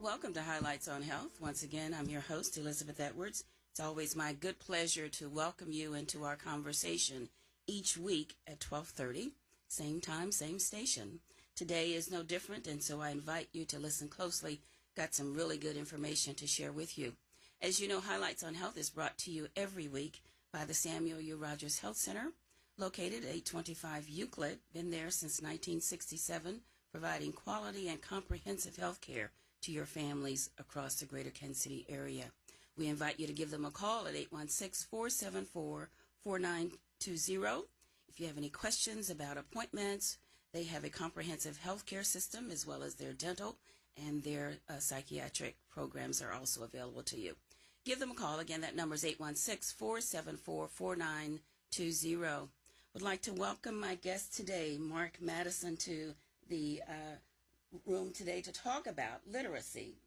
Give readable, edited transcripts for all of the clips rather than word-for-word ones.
Welcome to Highlights on Health. Once again, I'm your host, Elizabeth Edwards. It's always my good pleasure to welcome you into our conversation each week at 12:30, same time, same station. Today is no different, and so I invite you to listen closely. Got some really good information to share with you. As you know, Highlights on Health is brought to you every week by the Samuel U. Rodgers Health Center, located at 825 Euclid, been there since 1967, providing quality and comprehensive health care to your families across the greater Kansas City area. We invite you to give them a call at 816-474-4920. If you have any questions about appointments, they have a comprehensive health care system as well as their dental and their psychiatric programs are also available to you. Give them a call. Again, that number is 816-474-4920. Would like to welcome my guest today, Mark Mattison, to the room today to talk about literacy.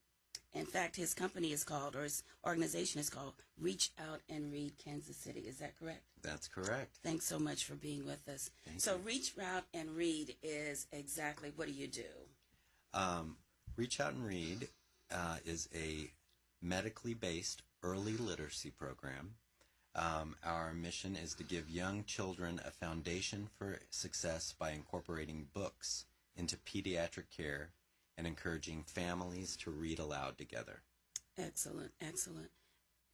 In fact, his company is called, or his organization is called, Reach Out and Read Kansas City. Is that correct? That's correct. Thanks so much for being with us. Thank you. Reach Out and Read is exactly, what do you do? Reach Out and Read is a medically based early literacy program. Our mission is to give young children a foundation for success by incorporating books into pediatric care and encouraging families to read aloud together. Excellent, excellent.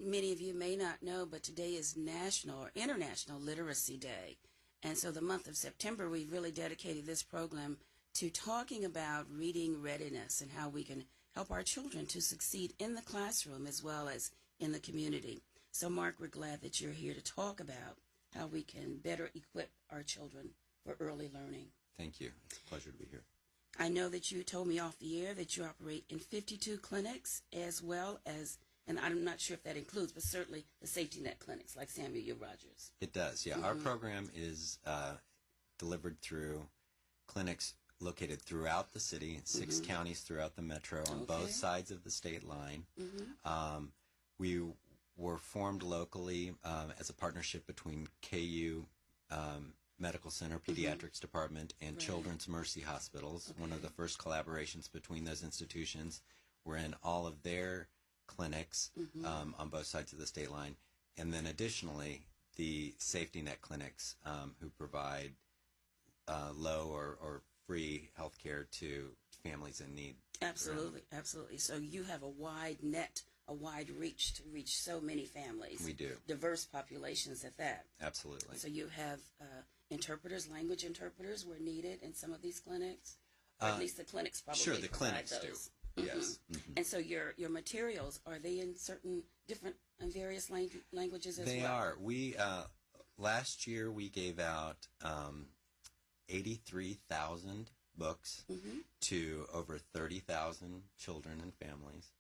Many of you may not know, but today is National or International Literacy Day. And so the month of September, we've really dedicated this program to talking about reading readiness and how we can help our children to succeed in the classroom as well as in the community. So, Mark, we're glad that you're here to talk about how we can better equip our children for early learning. Thank you. It's a pleasure to be here. I know that you told me off the air that you operate in 52 clinics as well as, and I'm not sure if that includes, but certainly the safety net clinics like Samuel U. Rodgers. It does, yeah. Mm-hmm. Our program is delivered through clinics located throughout the city, in 6 counties throughout the metro on both sides of the state line. We were formed locally as a partnership between KU Medical Center, Pediatrics Department, and Children's Mercy Hospitals. One of the first collaborations between those institutions. We're in all of their clinics on both sides of the state line. And then additionally, the safety net clinics who provide low or free health care to families in need. Absolutely, absolutely. So you have a wide net, a wide reach to reach so many families. We do. Diverse populations at that. Absolutely. So you have interpreters, language interpreters were needed in some of these clinics? Or at least the clinics probably sure, the provide clinics those. do. Yes. And so your materials, are they in certain different and various languages as well? They are. We last year we gave out 83,000 books to over 30,000 children and families.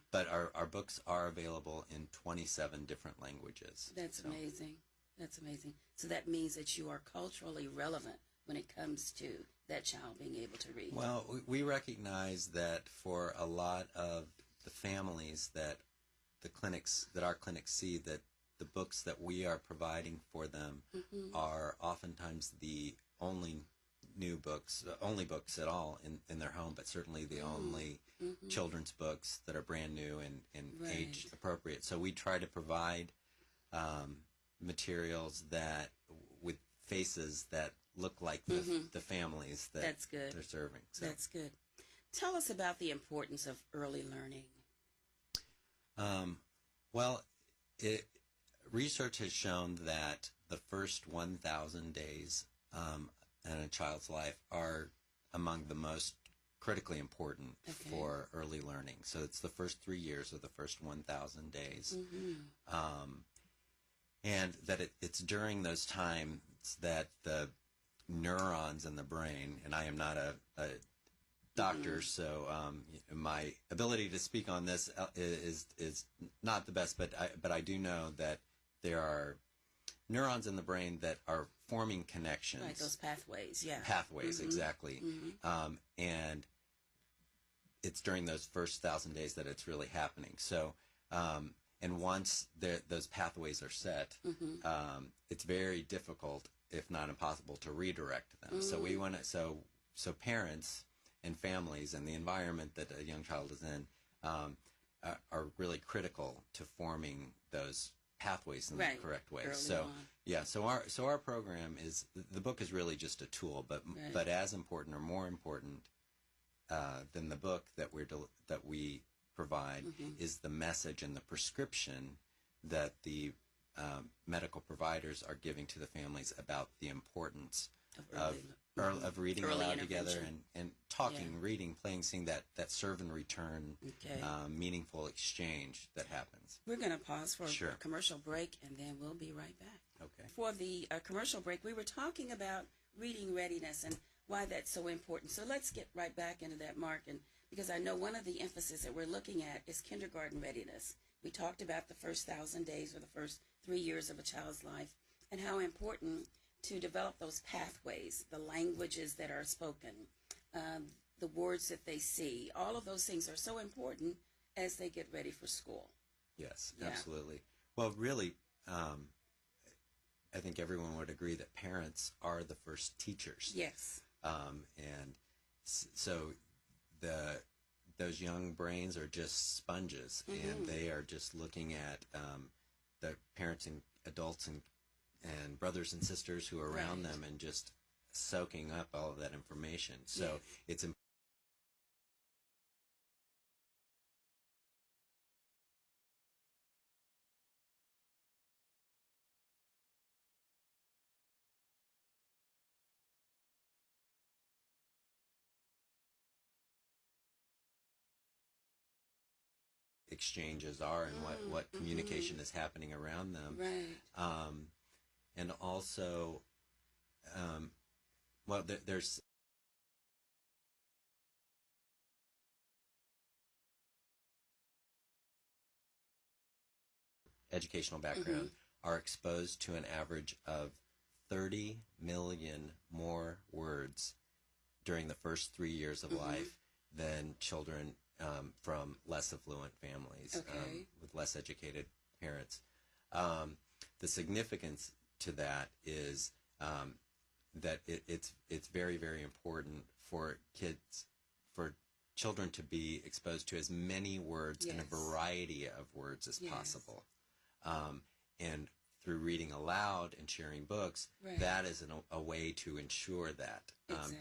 But our books are available in 27 different languages. That's amazing. That's amazing. So that means that you are culturally relevant when it comes to that child being able to read. Well, we recognize that for a lot of the families that our clinics see, that the books that we are providing for them are oftentimes the only books at all in their home, but certainly the only children's books that are brand new and age appropriate. So we try to provide materials that with faces that look like the families that they're serving. So. That's good. Tell us about the importance of early learning. Research has shown that the first 1,000 days in a child's life are among the most critically important for early learning. So it's the first 3 years of the first 1,000 days. And that it's during those times that the neurons in the brain, and I am not a doctor, so my ability to speak on this is not the best, but I do know that there are neurons in the brain that are forming connections. Right, those pathways, yeah. Pathways, exactly. And it's during those first 1,000 days that it's really happening. So, and once those pathways are set, it's very difficult, if not impossible, to redirect them. So we want to, so parents and families and the environment that a young child is in are really critical to forming those pathways in the correct way. So our program is, the book is really just a tool, but as important or more important than the book that we provide is the message and the prescription that the medical providers are giving to the families about the importance of reading aloud together and talking, reading, playing, seeing that serve and return meaningful exchange that happens. We're going to pause for a commercial break, and then we'll be right back. Okay. For the commercial break, we were talking about reading readiness and why that's so important. So let's get right back into that, Mark, and because I know one of the emphasis that we're looking at is kindergarten readiness. We talked about the first 1,000 days or the first 3 years of a child's life and how important to develop those pathways, the languages that are spoken, the words that they see. All of those things are so important as they get ready for school. Yes, absolutely. Well, really, I think everyone would agree that parents are the first teachers. Yes. And so those young brains are just sponges, and they are just looking at the parents and adults and brothers and sisters who are around them and just soaking up all of that information. So it's important. Exchanges are and what communication is happening around them. Right. And also, well, there's educational background are exposed to an average of 30 million more words during the first 3 years of life than children from less affluent families with less educated parents. The significance to that is that it's very, very important for children to be exposed to as many words and a variety of words as possible. And through reading aloud and sharing books, that is a way to ensure that,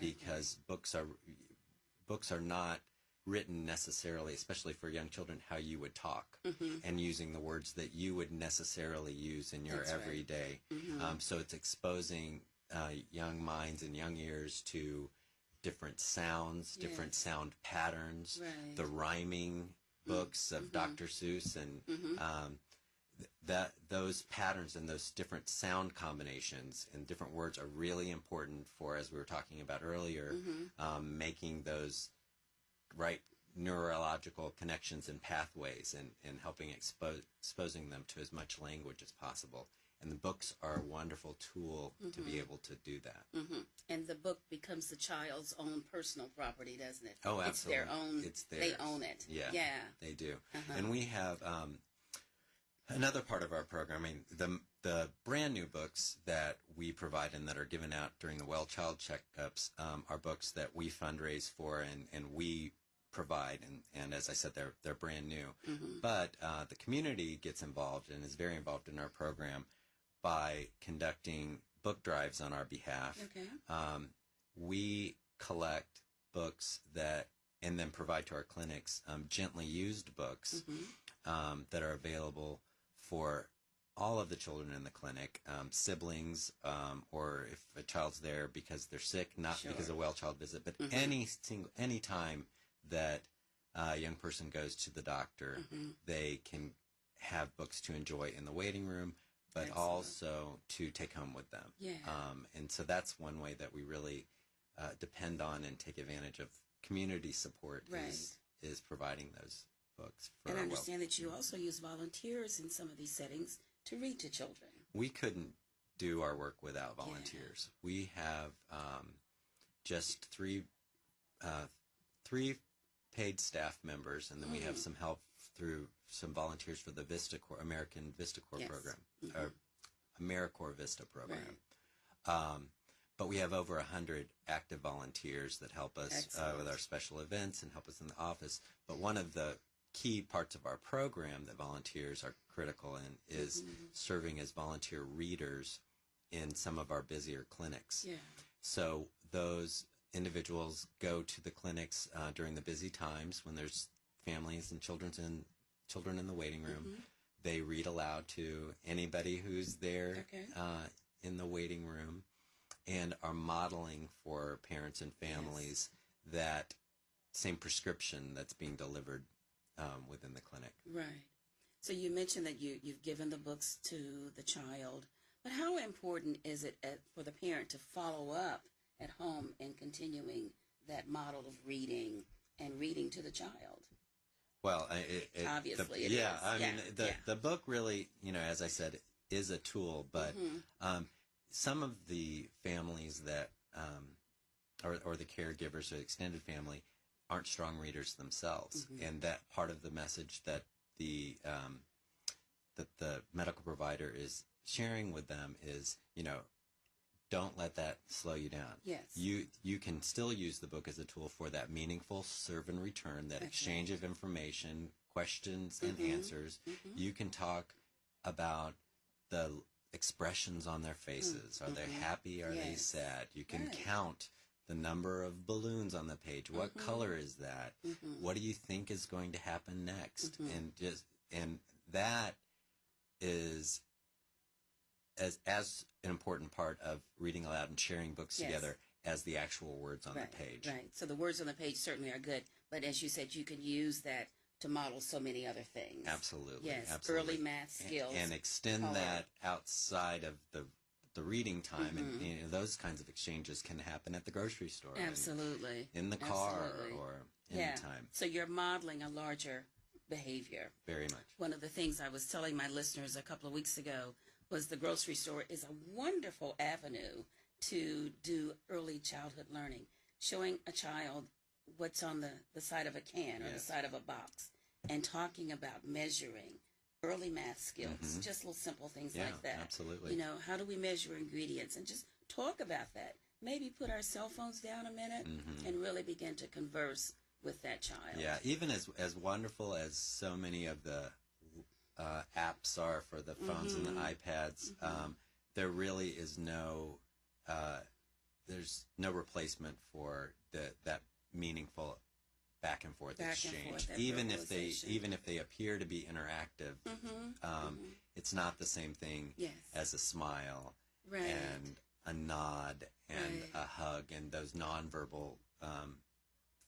because books are not written necessarily, especially for young children, how you would talk and using the words that you would necessarily use in your everyday. So it's exposing young minds and young ears to different sounds, different sound patterns, the rhyming books of Dr. Seuss, and that those patterns and those different sound combinations and different words are really important for, as we were talking about earlier, making those right neurological connections and pathways and helping exposing them to as much language as possible. And the books are a wonderful tool to be able to do that. And the book becomes the child's own personal property, doesn't it? Oh, absolutely. It's their own. It's theirs. They own it. Yeah, they do. And we have another part of our programming, the brand new books that we provide and that are given out during the Well Child Checkups are books that we fundraise for and we provide, and as I said, they're brand new. But the community gets involved and is very involved in our program by conducting book drives on our behalf. We collect books and then provide to our clinics gently used books that are available for all of the children in the clinic, siblings, or if a child's there because they're sick, not because of a well child visit, but any time that a young person goes to the doctor, they can have books to enjoy in the waiting room, but also to take home with them. And so that's one way that we really depend on and take advantage of community support is providing those books. For and I understand that you also use volunteers in some of these settings to read to children. We couldn't do our work without volunteers. We have just three paid staff members, and then we have some help through some volunteers for the American Vista Corps program, or AmeriCorps Vista program. but we have over 100 active volunteers that help us with our special events and help us in the office. But one of the key parts of our program that volunteers are critical in is serving as volunteer readers in some of our busier clinics. Yeah. So those individuals go to the clinics during the busy times when there's families and children in the waiting room. They read aloud to anybody who's there in the waiting room, and are modeling for parents and families that same prescription that's being delivered within the clinic. Right. So you mentioned that you've given the books to the child, but how important is it for the parent to follow up at home and continuing that model of reading and reading to the child? Well, obviously it is. I mean, the book really, as I said, is a tool, but some of the families that, or the caregivers or extended family, aren't strong readers themselves, and that part of the message that the medical provider is sharing with them is, don't let that slow you down. Yes. You can still use the book as a tool for that meaningful serve and return, that exchange of information, questions and answers. You can talk about the expressions on their faces. Are they happy? Are they sad? You can count the number of balloons on the page. What color is that? What do you think is going to happen next? And that is as an important part of reading aloud and sharing books together as the actual words on the page. Right. So the words on the page certainly are good, but as you said, you can use that to model so many other things. Absolutely. Yes. Absolutely. Early math skills. And extend that outside of the reading time, and those kinds of exchanges can happen at the grocery store. Absolutely. In the car or any time. So you're modeling a larger behavior. Very much. One of the things I was telling my listeners a couple of weeks ago was the grocery store is a wonderful avenue to do early childhood learning, showing a child what's on the side of a can or the side of a box, and talking about measuring early math skills, just little simple things like that. Absolutely. How do we measure ingredients, and just talk about that. Maybe put our cell phones down a minute and really begin to converse with that child. Yeah, even as wonderful as so many of the apps are for the phones and the iPads, there really is there's no replacement for that meaningful back and forth exchange. Even if they appear to be interactive, it's not the same thing as a smile and a nod and a hug and those nonverbal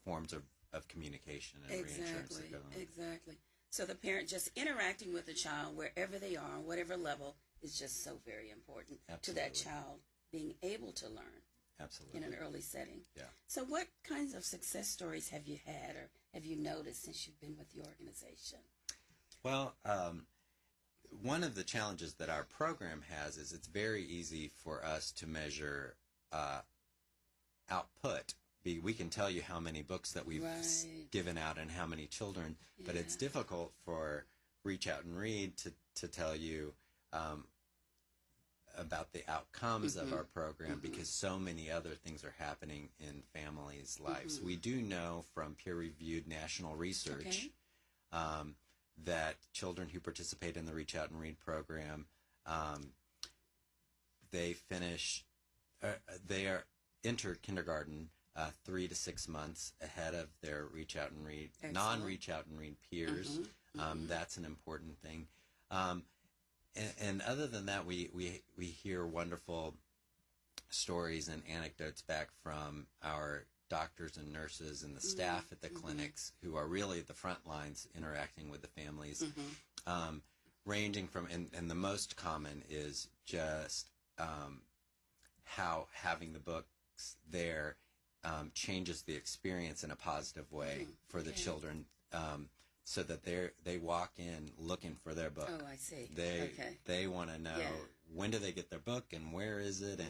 forms of communication and reassurance that go on. Exactly. So the parent just interacting with the child wherever they are, on whatever level, is just so very important to that child being able to learn. Absolutely. In an early setting. Yeah. So what kinds of success stories have you had or have you noticed since you've been with the organization? Well, one of the challenges that our program has is it's very easy for us to measure output. We can tell you how many books that we've given out and how many children, but it's difficult for Reach Out and Read to tell you about the outcomes of our program because so many other things are happening in families' lives. We do know from peer-reviewed national research that children who participate in the Reach Out and Read program, they enter kindergarten 3 to 6 months ahead of their Reach Out and Read, non-Reach Out and Read peers. That's an important thing. And other than that, we hear wonderful stories and anecdotes back from our doctors and nurses and the staff at the clinics who are really the front lines interacting with the families, ranging from, and the most common is just how having the books there changes the experience in a positive way for the children. So that they walk in looking for their book. Oh, I see. They want to know when do they get their book and where is it,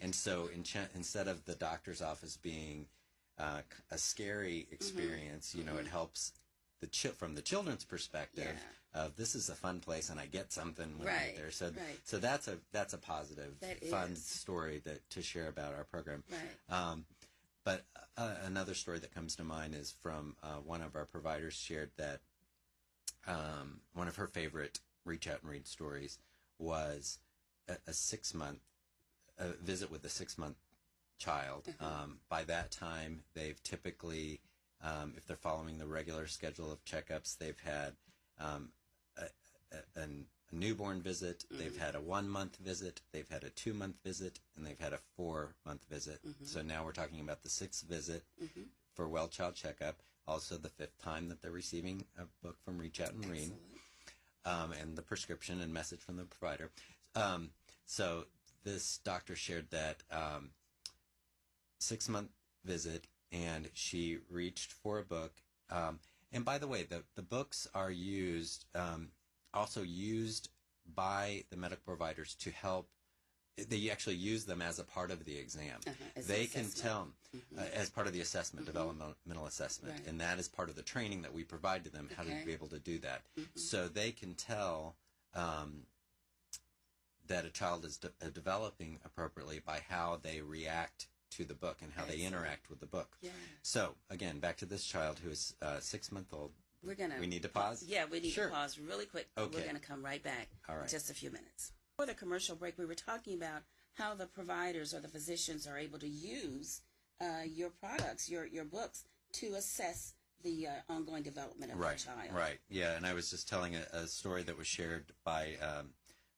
and so instead of the doctor's office being a scary experience, it helps from the children's perspective of this is a fun place and I get something when I get there. So that's a positive, fun story to share about our program. Right. But another story that comes to mind is from one of our providers shared that one of her favorite Reach Out and Read stories was a 6-month visit with a 6-month child. By that time, they've typically, if they're following the regular schedule of checkups, they've had a newborn visit, they've had a 1-month visit, they've had a 2-month visit, and they've had a 4-month visit. So now we're talking about the 6th visit for Well Child Checkup, also the 5th time that they're receiving a book from Reach Out and Read, and the prescription and message from the provider. So this doctor shared that 6-month visit, and she reached for a book. And by the way, the books are used, also used by the medical providers to help. They actually use them as a part of the exam. They can tell, as part of the assessment, developmental assessment, and that is part of the training that we provide to them, how to be able to do that. So they can tell that a child is developing appropriately by how they react to the book and how they interact with the book. So, again, back to this child who is 6-month-old. We need to pause? Yeah, we need to pause really quick. Okay. We're going to come right back in just a few minutes. Before the commercial break, we were talking about how the providers or the physicians are able to use your products, your books, to assess the ongoing development of the child. Right, yeah, and I was just telling a story that was shared by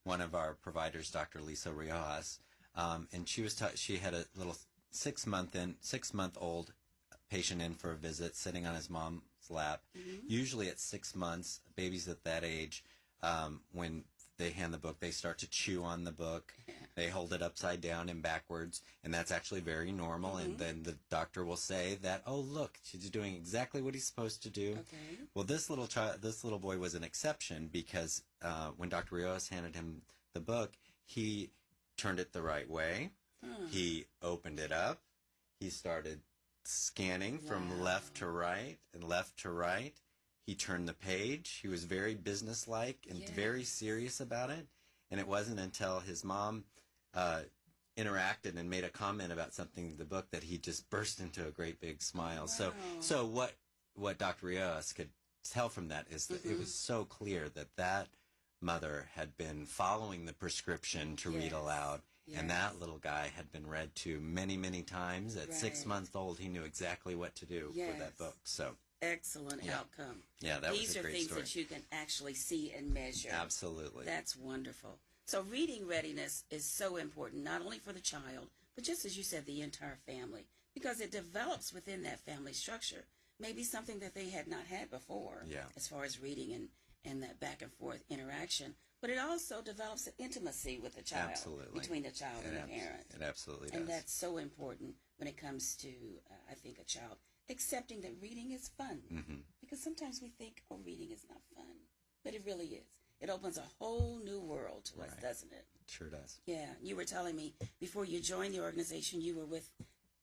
one of our providers, Dr. Lisa Riojas, and she had a little 6-month-old patient in for a visit, sitting on his mom's lap. Usually at 6 months, babies at that age, when they hand the book, they start to chew on the book. They hold it upside down and backwards, and that's actually very normal. And then the doctor will say that, oh, look, she's doing exactly what he's supposed to do. Well, this little boy was an exception because when Dr. Rios handed him the book, he turned it the right way. He opened it up. He started scanning from left to right and left to right. He turned the page. He was very businesslike and very serious about it. And it wasn't until his mom interacted and made a comment about something in the book that he just burst into a great big smile. So what Dr. Rios could tell from that is that it was so clear that mother had been following the prescription to read aloud. And that little guy had been read to many, many times. At 6 months old, he knew exactly what to do for that book. So excellent outcome. Yeah, that These was a great story. These are things that you can actually see and measure. Absolutely. That's wonderful. So reading readiness is so important, not only for the child, but just as you said, the entire family, because it develops within that family structure. Maybe something that they had not had before as far as reading and that back and forth interaction. But it also develops an intimacy with the child, between the child and the parent. It absolutely does. And that's so important when it comes to, I think, a child accepting that reading is fun. Because sometimes we think, oh, reading is not fun. But it really is. It opens a whole new world to us, doesn't it? It sure does. Yeah. You were telling me before you joined the organization, you were with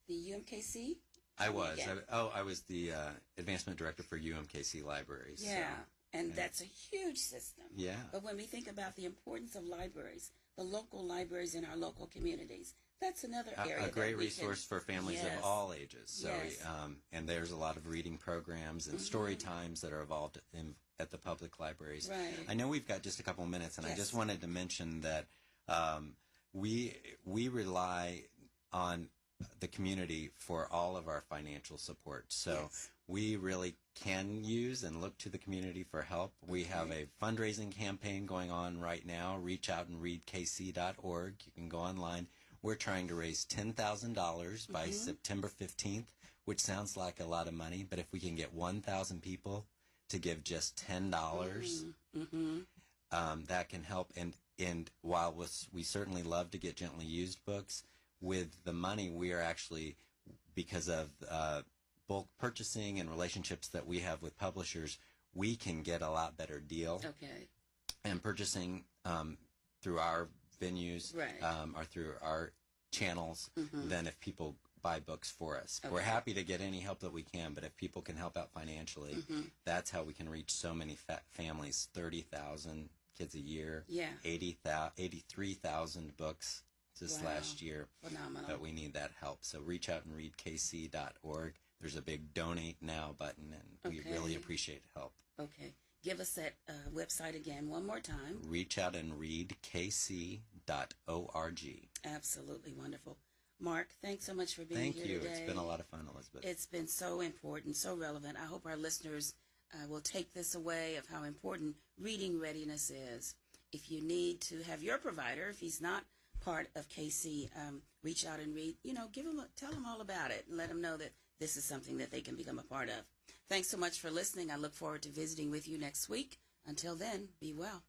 the UMKC? I was. I was the advancement director for UMKC Libraries. Yeah. So. And that's a huge system. Yeah. But when we think about the importance of libraries, the local libraries in our local communities, that's another area. A great resource for families of all ages. So, and there's a lot of reading programs and story times that are involved at the public libraries. Right. I know we've got just a couple of minutes, and I just wanted to mention that we rely on the community for all of our financial support. So we really can use and look to the community for help. We have a fundraising campaign going on right now, reachoutandreadkc.org. You can go online. We're trying to raise $10,000 by September 15th, which sounds like a lot of money, but if we can get 1,000 people to give just $10, that can help. And while we certainly love to get gently used books, with the money we are actually, because of bulk purchasing and relationships that we have with publishers, we can get a lot better deal. And purchasing through our venues or through our channels than if people buy books for us. Okay. We're happy to get any help that we can, but if people can help out financially, that's how we can reach so many families. 30,000 kids a year, 83,000 books this last year. Phenomenal. But we need that help. So reach out and read kc.org. There's a big donate now button, and we really appreciate help. Okay. Give us that website again one more time. Reach out and read kc.org. Absolutely wonderful. Mark, thanks so much for being here today. Thank you. It's been a lot of fun, Elizabeth. It's been so important, so relevant. I hope our listeners will take this away of how important reading readiness is. If you need to have your provider, if he's not part of KC, reach out and read. Tell them all about it and let them know that this is something that they can become a part of. Thanks so much for listening. I look forward to visiting with you next week. Until then, be well.